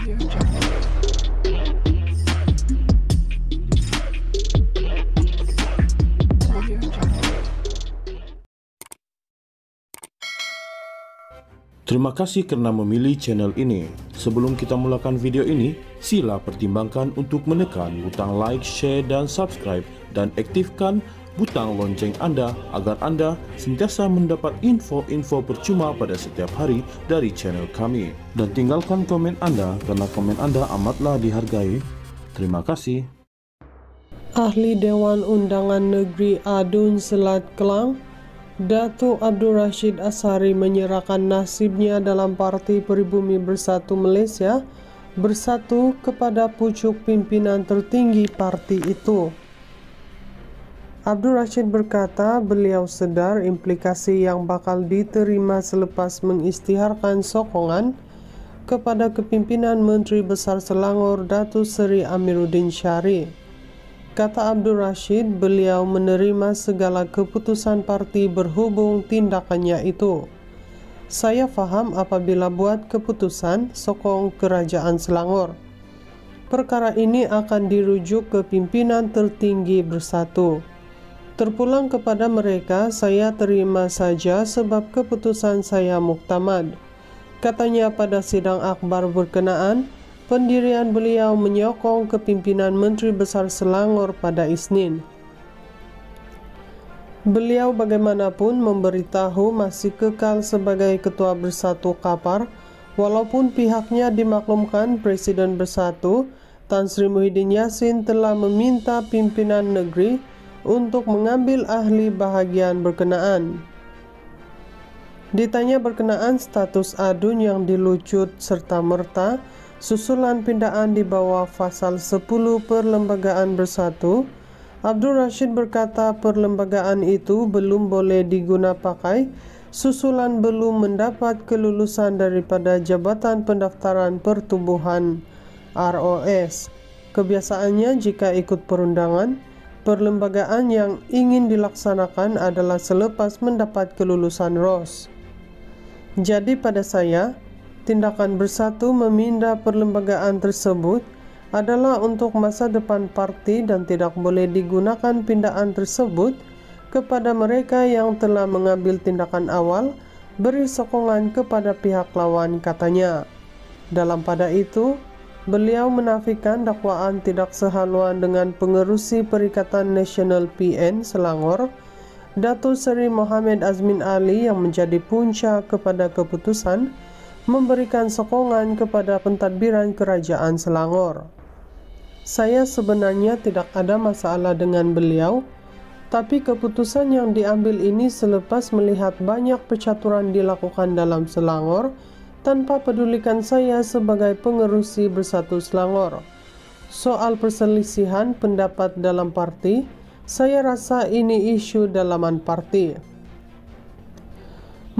Terima kasih karena memilih channel ini. Sebelum kita mulakan video ini, sila pertimbangkan untuk menekan butang like, share, dan subscribe, dan aktifkan butang lonceng Anda agar Anda sentiasa mendapat info-info percuma pada setiap hari dari channel kami. Dan tinggalkan komen Anda karena komen Anda amatlah dihargai. Terima kasih. Ahli Dewan Undangan Negeri Adun Selat Kelang, Datuk Abdul Rashid Ashari menyerahkan nasibnya dalam Parti Pribumi Bersatu Malaysia Bersatu kepada pucuk pimpinan tertinggi parti itu. Abdul Rashid berkata beliau sedar implikasi yang bakal diterima selepas mengisytiharkan sokongan kepada kepimpinan Menteri Besar Selangor Datuk Seri Amiruddin Syarif. Kata Abdul Rashid, beliau menerima segala keputusan parti berhubung tindakannya itu. Saya faham apabila buat keputusan sokong kerajaan Selangor. Perkara ini akan dirujuk ke pimpinan tertinggi Bersatu. Terpulang kepada mereka, saya terima saja sebab keputusan saya muktamad. Katanya pada sidang akhbar berkenaan, pendirian beliau menyokong kepimpinan Menteri Besar Selangor pada Isnin. Beliau bagaimanapun memberitahu masih kekal sebagai Ketua Bersatu Kapar, walaupun pihaknya dimaklumkan Presiden Bersatu, Tan Sri Muhyiddin Yassin telah meminta pimpinan negeri untuk mengambil ahli bahagian berkenaan. Ditanya berkenaan status Adun yang dilucut serta-merta, susulan pindaan di bawah pasal 10 Perlembagaan Bersatu, Abdul Rashid berkata perlembagaan itu belum boleh diguna pakai susulan belum mendapat kelulusan daripada Jabatan Pendaftaran Pertubuhan ROS. Kebiasaannya jika ikut perundangan, perlembagaan yang ingin dilaksanakan adalah selepas mendapat kelulusan ROS. Jadi pada saya, tindakan Bersatu memindah perlembagaan tersebut adalah untuk masa depan parti dan tidak boleh digunakan pindaan tersebut kepada mereka yang telah mengambil tindakan awal beri sokongan kepada pihak lawan, katanya. Dalam pada itu, beliau menafikan dakwaan tidak sehaluan dengan pengerusi Perikatan Nasional PN Selangor, Datuk Seri Mohamed Azmin Ali yang menjadi punca kepada keputusan memberikan sokongan kepada pentadbiran kerajaan Selangor. Saya sebenarnya tidak ada masalah dengan beliau, tapi keputusan yang diambil ini selepas melihat banyak percaturan dilakukan dalam Selangor tanpa pedulikan saya sebagai pengerusi Bersatu Selangor. Soal perselisihan pendapat dalam parti, saya rasa ini isu dalaman parti.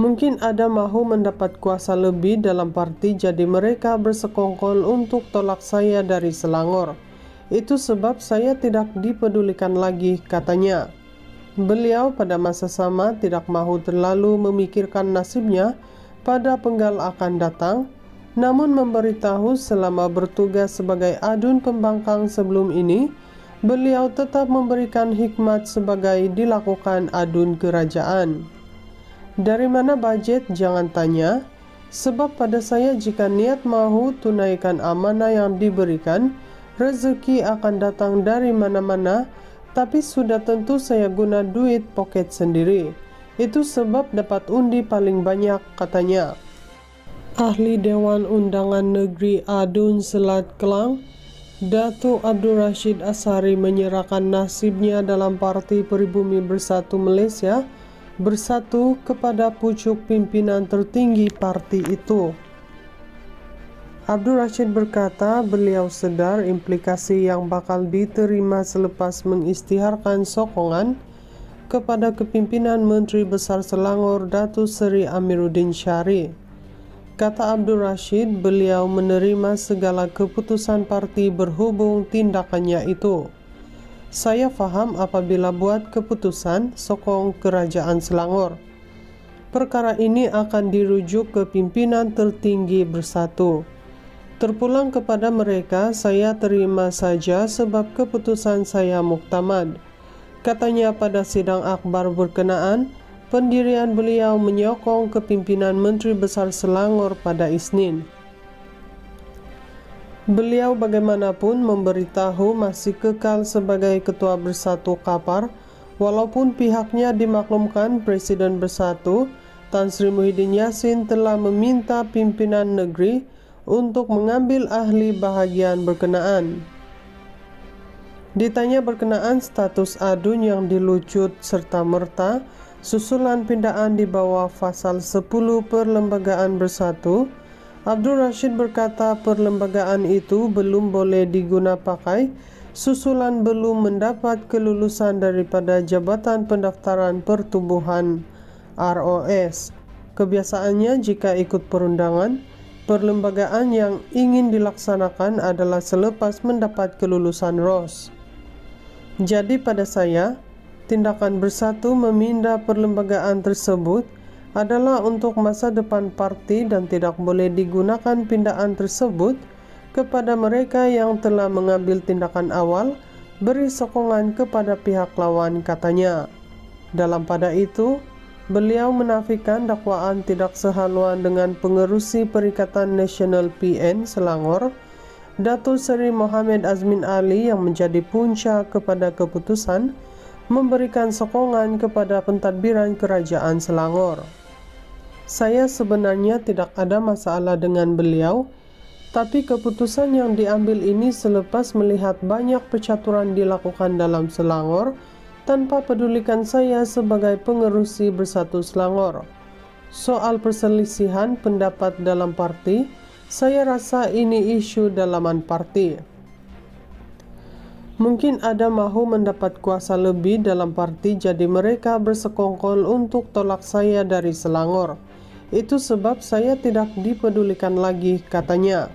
Mungkin ada mahu mendapat kuasa lebih dalam parti, jadi mereka bersekongkol untuk tolak saya dari Selangor. Itu sebab saya tidak dipedulikan lagi, katanya. Beliau pada masa sama tidak mahu terlalu memikirkan nasibnya pada penggal akan datang, namun memberitahu selama bertugas sebagai Adun Pembangkang sebelum ini, beliau tetap memberikan hikmat sebagai dilakukan Adun Kerajaan. Dari mana bajet jangan tanya, sebab pada saya jika niat mahu tunaikan amanah yang diberikan, rezeki akan datang dari mana-mana, tapi sudah tentu saya guna duit poket sendiri. Itu sebab dapat undi paling banyak, katanya. Ahli Dewan Undangan Negeri Adun Selat Kelang, Datuk Abdul Rashid Ashari menyerahkan nasibnya dalam Parti Pribumi Bersatu Malaysia Bersatu kepada pucuk pimpinan tertinggi parti itu. Abdul Rashid berkata beliau sedar implikasi yang bakal diterima selepas mengisytiharkan sokongan kepada kepimpinan Menteri Besar Selangor Datuk Seri Amiruddin Syarif. Kata Abdul Rashid, beliau menerima segala keputusan parti berhubung tindakannya itu. Saya faham apabila buat keputusan sokong kerajaan Selangor. Perkara ini akan dirujuk ke pimpinan tertinggi Bersatu. Terpulang kepada mereka, saya terima saja sebab keputusan saya muktamad. Katanya pada sidang akbar berkenaan, pendirian beliau menyokong kepimpinan Menteri Besar Selangor pada Isnin. Beliau bagaimanapun memberitahu masih kekal sebagai Ketua Bersatu Kapar, walaupun pihaknya dimaklumkan Presiden Bersatu, Tan Sri Muhyiddin Yassin telah meminta pimpinan negeri untuk mengambil ahli bahagian berkenaan. Ditanya berkenaan status adun yang dilucut serta-merta susulan pindaan di bawah pasal 10 Perlembagaan Bersatu, Abdul Rashid berkata perlembagaan itu belum boleh diguna pakai susulan belum mendapat kelulusan daripada Jabatan Pendaftaran Pertubuhan ROS. Kebiasaannya jika ikut perundangan, perlembagaan yang ingin dilaksanakan adalah selepas mendapat kelulusan ROS. Jadi pada saya, tindakan Bersatu memindah perlembagaan tersebut adalah untuk masa depan parti dan tidak boleh digunakan pindaan tersebut kepada mereka yang telah mengambil tindakan awal beri sokongan kepada pihak lawan, katanya. Dalam pada itu, beliau menafikan dakwaan tidak sehaluan dengan pengerusi Perikatan Nasional PN Selangor, Datuk Seri Mohammed Azmin Ali yang menjadi punca kepada keputusan memberikan sokongan kepada pentadbiran Kerajaan Selangor. Saya sebenarnya tidak ada masalah dengan beliau, tapi keputusan yang diambil ini selepas melihat banyak percaturan dilakukan dalam Selangor tanpa pedulikan saya sebagai pengerusi Bersatu Selangor. Soal perselisihan pendapat dalam parti, saya rasa ini isu dalaman parti. Mungkin ada mahu mendapat kuasa lebih dalam parti, jadi mereka bersekongkol untuk tolak saya dari Selangor. Itu sebab saya tidak dipedulikan lagi, katanya.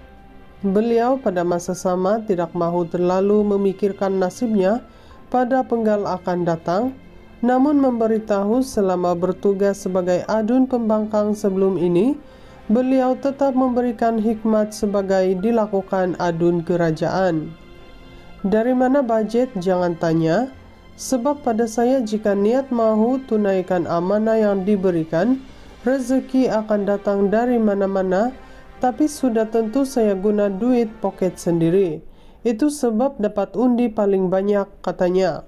Beliau pada masa sama tidak mahu terlalu memikirkan nasibnya pada penggal akan datang, namun memberitahu selama bertugas sebagai adun pembangkang sebelum ini, beliau tetap memberikan hikmat sebagai dilakukan adun kerajaan. Dari mana bajet jangan tanya, sebab pada saya jika niat mahu tunaikan amanah yang diberikan, rezeki akan datang dari mana-mana, tapi sudah tentu saya guna duit poket sendiri. Itu sebab dapat undi paling banyak, katanya.